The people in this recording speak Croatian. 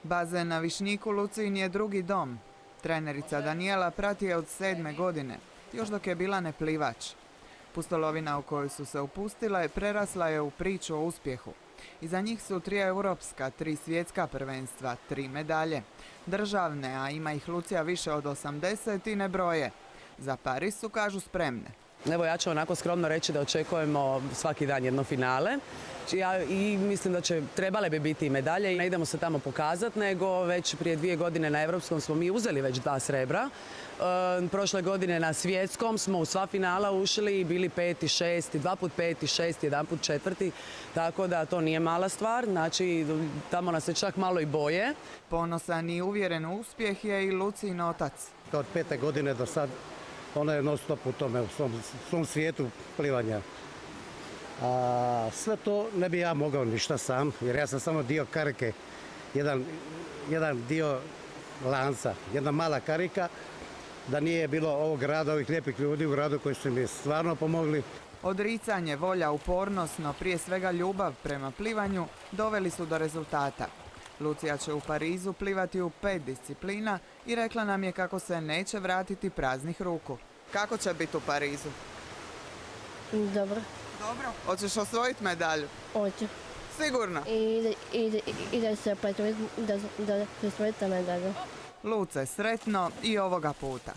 Bazen na Višnjiku Lucin je drugi dom. Trenerica Danijela prati je od 7. godine, još dok je bila neplivač. Pustolovina u koju su se upustile prerasla je u priču o uspjehu. Iza njih su 3 europska, 3 svjetska prvenstva, 3 medalje. Državne, a ima ih Lucija više od 80 i ne broje. Za Pariz su, kažu, spremne. Evo, ja ću onako skromno reći da očekujemo svaki dan jedno finale. I mislim da trebale bi biti i medalje i ne idemo se tamo pokazati, nego već prije 2 godine na Europskom smo mi uzeli već 2 srebra. Prošle godine na svjetskom smo u sva finala ušli i bili 5. i 6. 2 put 5. i 6. 1 put 4. Tako da to nije mala stvar, znači tamo nas se čak malo i boje. Ponosan i uvjeren u uspjeh je i Lucin otac. Od 5. godine do sad ona je non stop u tome, u svom svijetu plivanja. A sve to ne bi ja mogao ništa sam, jer ja sam samo dio karike, jedan dio lanca, jedna mala karika, da nije bilo ovog grada, ovih lijepih ljudi u gradu koji su mi stvarno pomogli. Odricanje, volja, upornost, no prije svega ljubav prema plivanju doveli su do rezultata. Lucija će u Parizu plivati u 5 disciplina i rekla nam je kako se neće vratiti praznih ruku. Kako će biti u Parizu? Dobro. Dobro. Hoćeš osvojiti medalju? Hoću. Sigurno? I da se osvojiti medalju. Luce, sretno i ovoga puta.